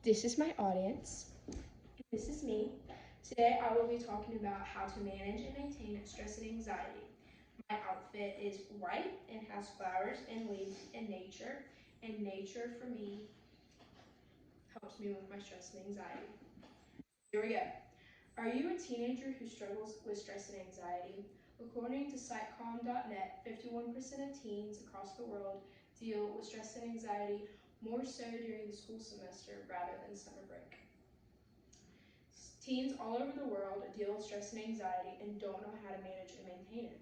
This is my audience. This is me. Today I will be talking about how to manage and maintain stress and anxiety. My outfit is white and has flowers and leaves and nature for me helps me with my stress and anxiety. Here we go. Are you a teenager who struggles with stress and anxiety? According to Psychcom.net, 51% of teens across the world deal with stress and anxiety more so during the school semester rather than summer break. Teens all over the world deal with stress and anxiety and don't know how to manage and maintain it.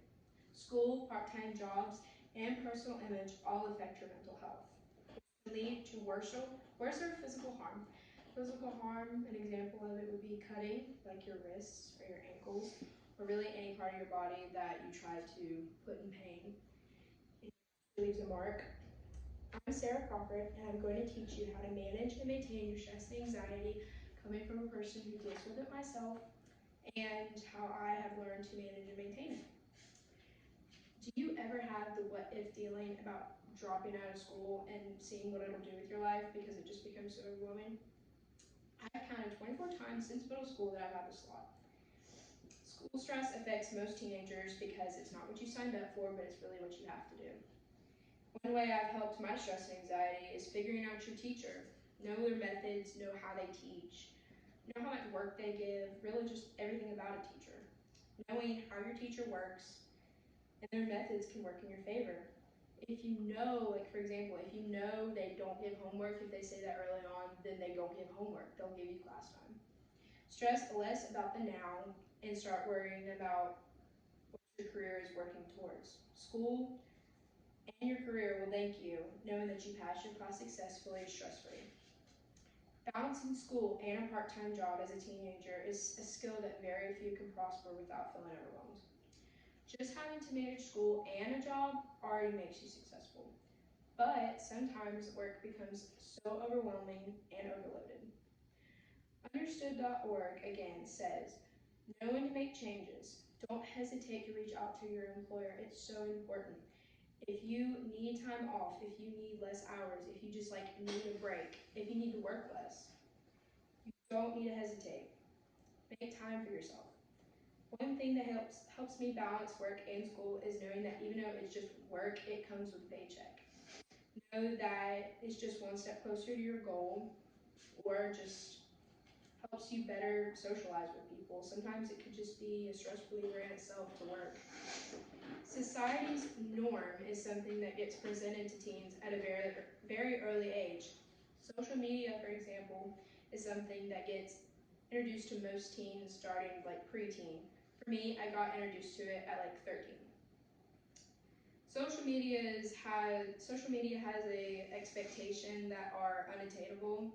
School, part-time jobs, and personal image all affect your mental health. It can lead to worse or physical harm. Physical harm, an example of it would be cutting, like your wrists or your ankles, or really any part of your body that you try to put in pain. It leaves a mark. I'm Sarah Crawford, and I'm going to teach you how to manage and maintain your stress and anxiety coming from a person who deals with it myself, and how I have learned to manage and maintain it. Do you ever have the what if feeling about dropping out of school and seeing what it'll do with your life because it just becomes so overwhelming? I've counted 24 times since middle school that I've had this thought. School stress affects most teenagers because it's not what you signed up for, but it's really what you have to do. One way I've helped my stress and anxiety is figuring out your teacher. Know their methods, know how they teach, know how much work they give, really just everything about a teacher. Knowing how your teacher works and their methods can work in your favor. If you know, like for example, if you know they don't give homework, if they say that early on, then they don't give homework, they'll give you class time. Stress less about the now and start worrying about what your career is working towards. School and your career will thank you, knowing that you passed your class successfully, stress-free. Balancing school and a part-time job as a teenager is a skill that very few can prosper without feeling overwhelmed. Just having to manage school and a job already makes you successful. But sometimes work becomes so overwhelming and overloaded. Understood.org again says, know when to make changes. Don't hesitate to reach out to your employer. It's so important. If you need time off, if you need less hours, if you just need a break, if you need to work less, you don't need to hesitate. Make time for yourself. One thing that helps me balance work and school is knowing that even though it's just work, it comes with a paycheck. Know that it's just one step closer to your goal, or just helps you better socialize with people. Sometimes it could just be a stress reliever in itself to work. Society's norm is something that gets presented to teens at a very, very early age. Social media, for example, is something that gets introduced to most teens starting preteen. For me, I got introduced to it at 13. Social media has a expectation that are unattainable.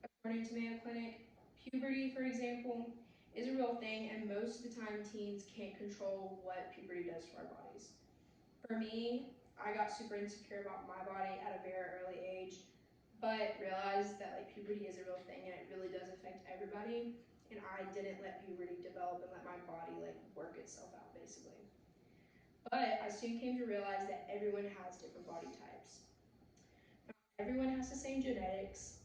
According to Mayo Clinic, puberty, for example, is a real thing, and most of the time teens can't control what puberty does to our bodies. For me, I got super insecure about my body at a very early age, but realized that puberty is a real thing and it really does affect everybody, and I didn't let puberty develop and let my body work itself out basically. But I soon came to realize that everyone has different body types. Not everyone has the same genetics,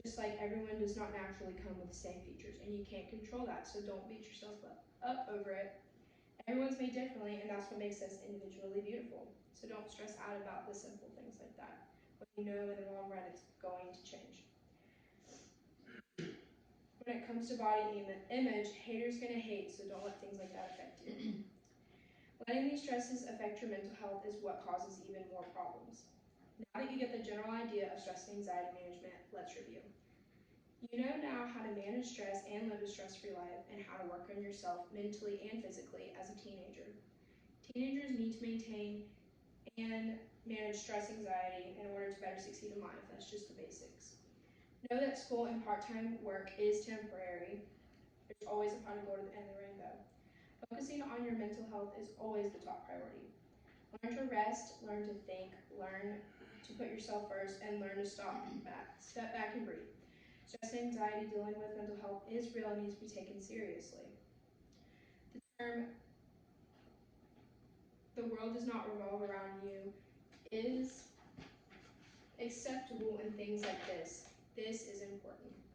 just like everyone does not naturally come with the same features, and you can't control that, so don't beat yourself up over it. Everyone's made differently, and that's what makes us individually beautiful. So don't stress out about the simple things like that, when you know in the long run it's going to change. When it comes to body image, haters gonna hate, so don't let things like that affect you. Letting these stresses affect your mental health is what causes even more problems. Now that you get the general idea of stress and anxiety management, let's review. You know now how to manage stress and live a stress-free life, and how to work on yourself mentally and physically as a teenager. Teenagers need to maintain and manage stress anxiety in order to better succeed in life. That's just the basics. Know that school and part-time work is temporary. There's always a pot of gold at the end of the rainbow. Focusing on your mental health is always the top priority. Learn to rest, learn to think, learn to put yourself first, and learn to step back and breathe. Stress and anxiety dealing with mental health is real and needs to be taken seriously. The term, the world does not revolve around you, is acceptable in things like this. This is important. important.